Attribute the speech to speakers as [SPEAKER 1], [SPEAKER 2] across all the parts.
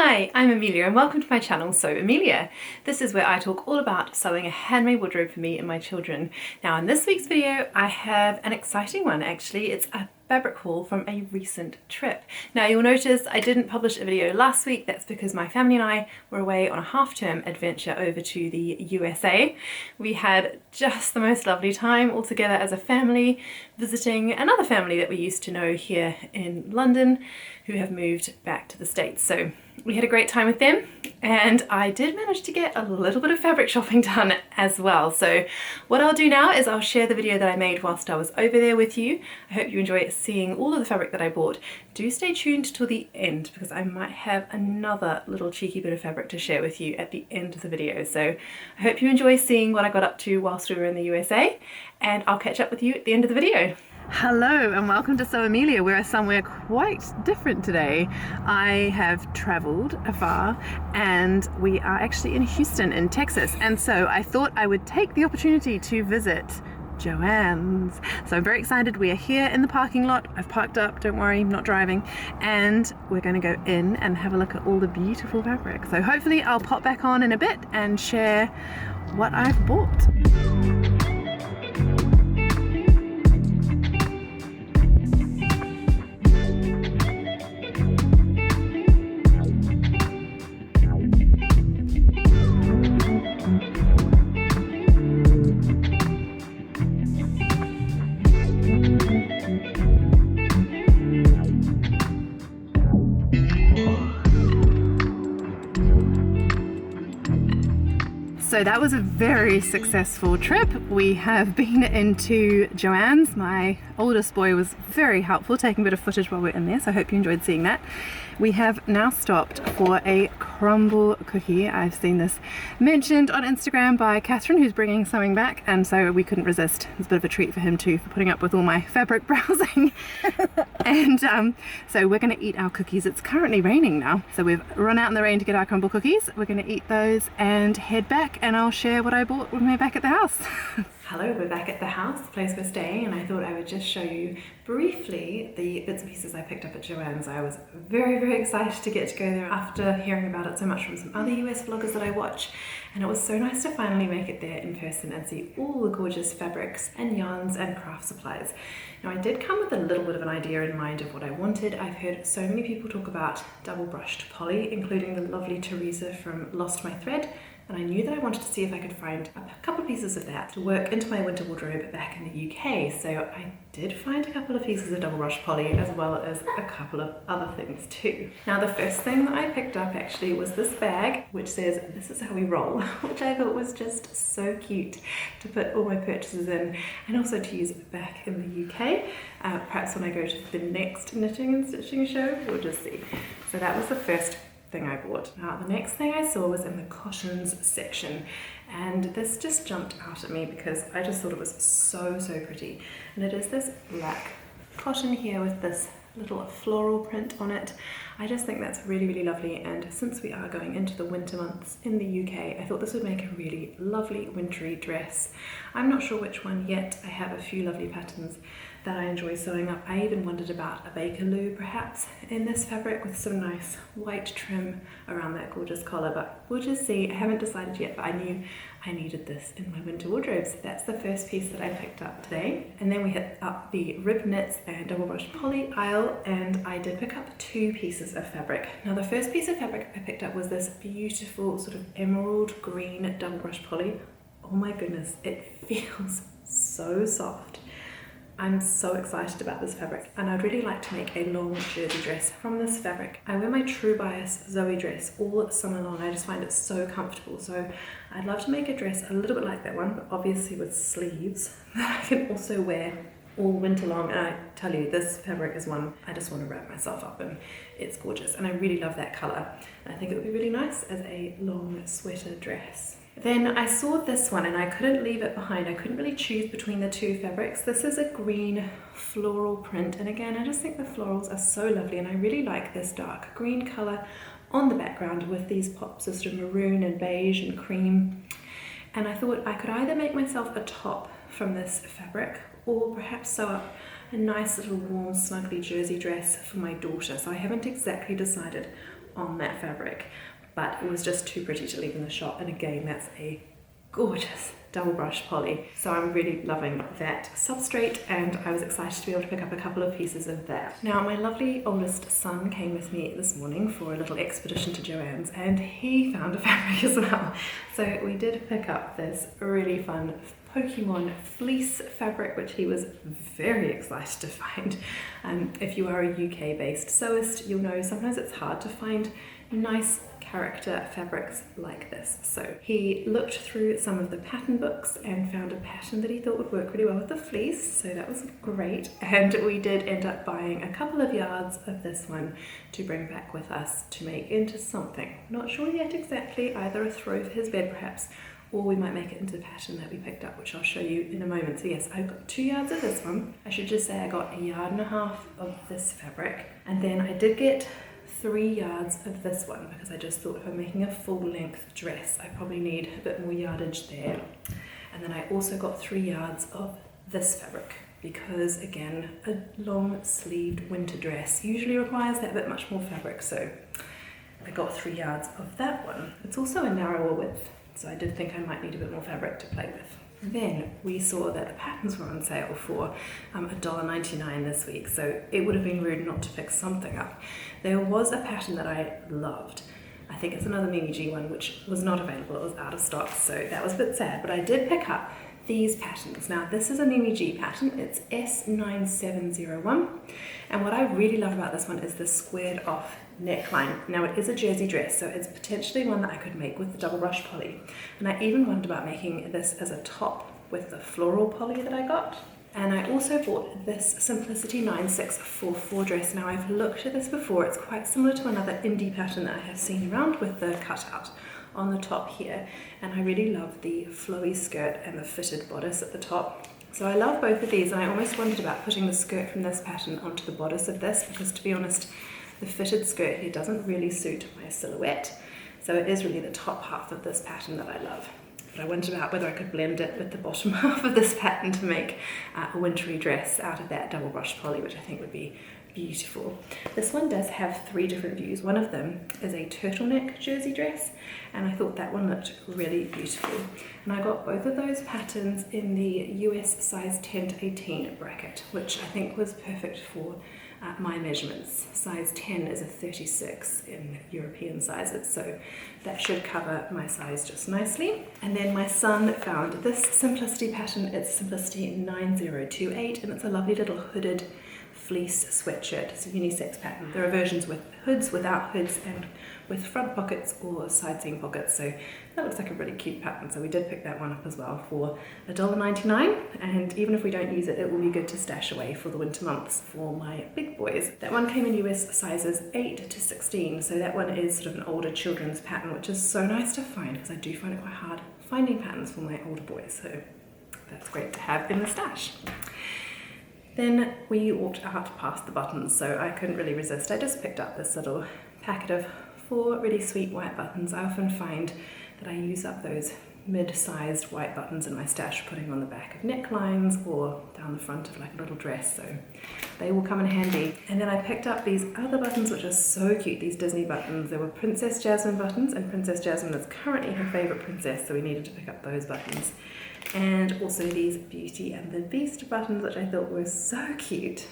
[SPEAKER 1] Hi, I'm Amelia and welcome to my channel, Sew Amelia. This is where I talk all about sewing a handmade wardrobe for me and my children. Now in this week's video I have an exciting one actually. It's a fabric haul from a recent trip. Now you'll notice I didn't publish a video last week. That's because my family and I were away on a half-term adventure over to the USA. We had just the most lovely time all together as a family, visiting another family that we used to know here in London who have moved back to the States. So we had a great time with them, and I did manage to get a little bit of fabric shopping done as well. So what I'll do now is I'll share the video that I made whilst I was over there with you. I hope you enjoy seeing all of the fabric that I bought. Do stay tuned till the end because I might have another little cheeky bit of fabric to share with you at the end of the video. So I hope you enjoy seeing what I got up to whilst we were in the USA, and I'll catch up with you at the end of the video. Hello and welcome to Sew Amelia. We're somewhere quite different today. I have travelled afar and we are actually in Houston in Texas, and so I thought I would take the opportunity to visit Joann's. So I'm very excited. We are here in the parking lot. I've parked up, don't worry, I'm not driving, and we're going to go in and have a look at all the beautiful fabric. So hopefully I'll pop back on in a bit and share what I've bought. So that was a very successful trip. We have been into Joann's. My oldest boy was very helpful, taking a bit of footage while we're in there, so I hope you enjoyed seeing that. We have now stopped for a crumble cookie. I've seen this mentioned on Instagram by Catherine, who's bringing something back, and so we couldn't resist. It's a bit of a treat for him too, for putting up with all my fabric browsing. And so we're going to eat our cookies. It's currently raining now, so we've run out in the rain to get our crumble cookies. We're going to eat those and head back, and I'll share what I bought when we're back at the house. Hello, we're back at the house, the place we're staying, and I thought I would just show you briefly the bits and pieces I picked up at Joann's. I was very, very excited to get to go there after hearing about it so much from some other US vloggers that I watch, and it was so nice to finally make it there in person and see all the gorgeous fabrics and yarns and craft supplies. Now I did come with a little bit of an idea in mind of what I wanted. I've heard so many people talk about double brushed poly, including the lovely Teresa from Lost My Thread, and I knew that I wanted to see if I could find a couple of pieces of that to work into my winter wardrobe back in the UK. So I did find a couple of pieces of double brush poly as well as a couple of other things too. Now the first thing that I picked up actually was this bag which says "This is how we roll," which I thought was just so cute to put all my purchases in and also to use back in the UK. Perhaps when I go to the next knitting and stitching show, we'll just see. So that was the first thing I bought. Now the next thing I saw was in the cottons section, and this just jumped out at me because I just thought it was so pretty. And it is this black cotton here with this little floral print on it. I just think that's really lovely, and since we are going into the winter months in the UK, I thought this would make a really lovely wintry dress. I'm not sure which one yet. I have a few lovely patterns that I enjoy sewing up. I even wondered about a Bakerloo perhaps in this fabric with some nice white trim around that gorgeous collar, but we'll just see. I haven't decided yet, but I knew I needed this in my winter wardrobe. So that's the first piece that I picked up today. And then we hit up the rib knits and double brush poly aisle, and I did pick up two pieces of fabric. Now the first piece of fabric I picked up was this beautiful sort of emerald green double brush poly. Oh my goodness, it feels so soft. I'm so excited about this fabric, and I'd really like to make a long jersey dress from this fabric. I wear my True Bias Zoe dress all summer long. I just find it so comfortable, so I'd love to make a dress a little bit like that one, but obviously with sleeves that I can also wear all winter long. And I tell you, this fabric is one I just want to wrap myself up in. It's gorgeous, and I really love that colour, and I think it would be really nice as a long sweater dress. Then I saw this one and I couldn't leave it behind. I couldn't really choose between the two fabrics. This is a green floral print, and again I just think the florals are so lovely, and I really like this dark green colour on the background with these pops of sort of maroon and beige and cream. And I thought I could either make myself a top from this fabric or perhaps sew up a nice little warm snuggly jersey dress for my daughter. So I haven't exactly decided on that fabric, but it was just too pretty to leave in the shop. And again, that's a gorgeous double brush poly, so I'm really loving that substrate, and I was excited to be able to pick up a couple of pieces of that. Now, my lovely oldest son came with me this morning for a little expedition to Joann's, and he found a fabric as well. So we did pick up this really fun Pokemon fleece fabric, which he was very excited to find. If you are a UK based sewist, you'll know sometimes it's hard to find nice character fabrics like this. So he looked through some of the pattern books and found a pattern that he thought would work really well with the fleece, so that was great. And we did end up buying a couple of yards of this one to bring back with us to make into something. Not sure yet exactly, either a throw for his bed perhaps, or we might make it into the pattern that we picked up, which I'll show you in a moment. So yes, I've got 2 yards of this one. I should just say I got 1.5 yards of this fabric, and then I did get 3 yards of this one, because I just thought if I'm making a full length dress, I probably need a bit more yardage there. And then I also got 3 yards of this fabric, because again, a long sleeved winter dress usually requires that bit much more fabric, so I got 3 yards of that one. It's also a narrower width, so I did think I might need a bit more fabric to play with. Then we saw that the patterns were on sale for $1.99 this week, so it would have been rude not to pick something up. There was a pattern that I loved. I think it's another MimiG one, which was not available, it was out of stock, so that was a bit sad, but I did pick up these patterns. Now this is a MimiG pattern, it's S9701, and what I really love about this one is the squared off neckline. Now it is a jersey dress, so it's potentially one that I could make with the double brush poly, and I even wondered about making this as a top with the floral poly that I got. And I also bought this Simplicity 9644 dress. Now I've looked at this before, it's quite similar to another indie pattern that I have seen around with the cutout on the top here, and I really love the flowy skirt and the fitted bodice at the top. So I love both of these, and I almost wondered about putting the skirt from this pattern onto the bodice of this, because to be honest, the fitted skirt here doesn't really suit my silhouette, so it is really the top half of this pattern that I love. But I wondered about whether I could blend it with the bottom half of this pattern to make a wintry dress out of that double brush poly, which I think would be beautiful. This one does have 3 different views. One of them is a turtleneck jersey dress, and I thought that one looked really beautiful. And I got both of those patterns in the US size 10 to 18 bracket, which I think was perfect for my measurements. Size 10 is a 36 in European sizes, so that should cover my size just nicely. And then my son found this Simplicity pattern. It's Simplicity 9028, and it's a lovely little hooded fleece sweatshirt. It's a unisex pattern. There are versions with hoods, without hoods, and with front pockets or side seam pockets, so that looks like a really cute pattern. So we did pick that one up as well for $1.99, and even if we don't use it, it will be good to stash away for the winter months for my big boys. That one came in US sizes 8 to 16, so that one is sort of an older children's pattern, which is so nice to find, because I do find it quite hard finding patterns for my older boys, so that's great to have in the stash. Then we walked out past the buttons, so I couldn't really resist. I just picked up this little packet of 4 really sweet white buttons. I often find that I use up those mid-sized white buttons in my stash, putting on the back of necklines or down the front of like a little dress, so they will come in handy. And then I picked up these other buttons, which are so cute, these Disney buttons. There were Princess Jasmine buttons, and Princess Jasmine is currently her favourite princess, so we needed to pick up those buttons. And also these Beauty and the Beast buttons, which I thought were so cute.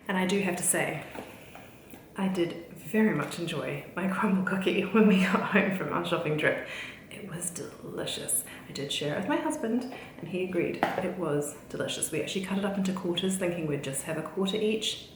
[SPEAKER 1] And I do have to say, I did very much enjoy my crumble cookie when we got home from our shopping trip. It was delicious. I did share it with my husband, and he agreed it was delicious. We actually cut it up into quarters, thinking we'd just have a quarter each.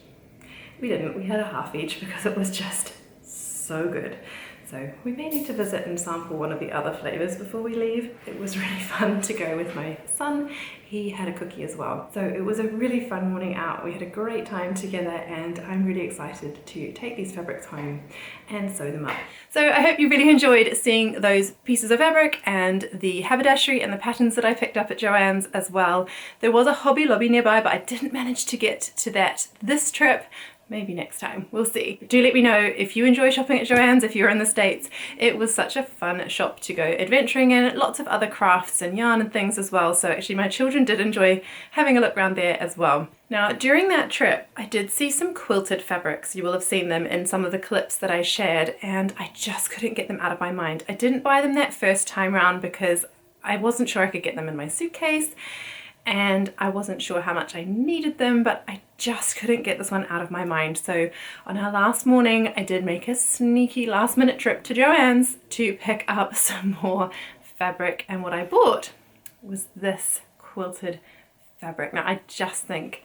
[SPEAKER 1] We didn't, we had a half each because it was just so good. So we may need to visit and sample one of the other flavours before we leave. It was really fun to go with my son. He had a cookie as well. So it was a really fun morning out. We had a great time together, and I'm really excited to take these fabrics home and sew them up. So I hope you really enjoyed seeing those pieces of fabric and the haberdashery and the patterns that I picked up at Joann's as well. There was a Hobby Lobby nearby, but I didn't manage to get to that this trip. maybe next time, we'll see. Do let me know if you enjoy shopping at Joann's, if you're in the States. It was such a fun shop to go adventuring in, lots of other crafts and yarn and things as well, so actually my children did enjoy having a look around there as well. Now during that trip I did see some quilted fabrics. You will have seen them in some of the clips that I shared, and I just couldn't get them out of my mind. I didn't buy them that first time round because I wasn't sure I could get them in my suitcase, and I wasn't sure how much I needed them, but I just couldn't get this one out of my mind. So on our last morning I did make a sneaky last minute trip to Joann's to pick up some more fabric, and what I bought was this quilted fabric. Now I just think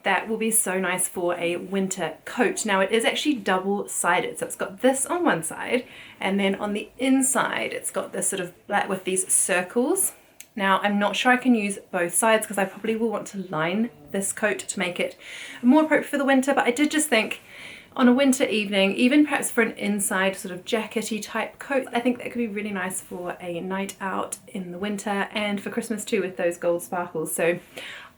[SPEAKER 1] that will be so nice for a winter coat. Now it is actually double-sided, so it's got this on one side, and then on the inside it's got this sort of black with these circles. Now I'm not sure I can use both sides because I probably will want to line this coat to make it more appropriate for the winter, but I did just think on a winter evening, even perhaps for an inside sort of jackety type coat, I think that could be really nice for a night out in the winter and for Christmas too with those gold sparkles. So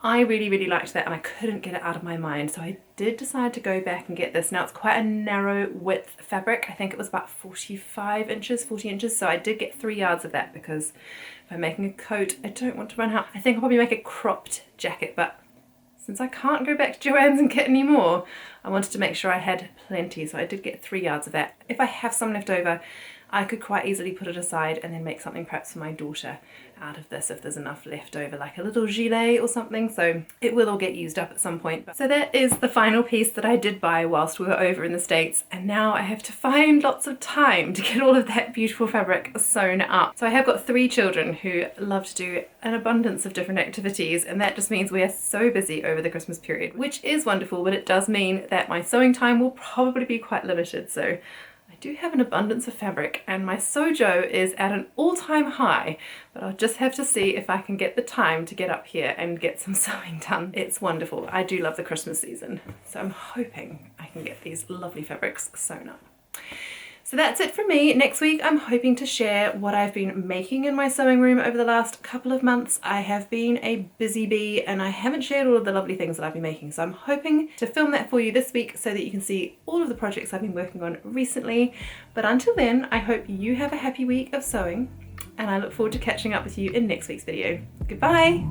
[SPEAKER 1] I really liked that, and I couldn't get it out of my mind, so I did decide to go back and get this. Now it's quite a narrow width fabric. I think it was about 45 inches, 40 inches, so I did get 3 yards of that because if I'm making a coat I don't want to run out. I think I'll probably make a cropped jacket, but since I can't go back to Joann's and get any more, I wanted to make sure I had plenty, so I did get 3 yards of that. If I have some left over, I could quite easily put it aside and then make something perhaps for my daughter out of this if there's enough left over, like a little gilet or something, so it will all get used up at some point. So that is the final piece that I did buy whilst we were over in the States, and now I have to find lots of time to get all of that beautiful fabric sewn up. So I have got 3 children who love to do an abundance of different activities, and that just means we are so busy over the Christmas period, which is wonderful, but it does mean that my sewing time will probably be quite limited. So I do have an abundance of fabric and my sojo is at an all-time high, but I'll just have to see if I can get the time to get up here and get some sewing done. It's wonderful. I do love the Christmas season, so I'm hoping I can get these lovely fabrics sewn up. So that's it from me. Next week I'm hoping to share what I've been making in my sewing room over the last couple of months. I have been a busy bee and I haven't shared all of the lovely things that I've been making, so I'm hoping to film that for you this week so that you can see all of the projects I've been working on recently. But until then, I hope you have a happy week of sewing, and I look forward to catching up with you in next week's video. Goodbye!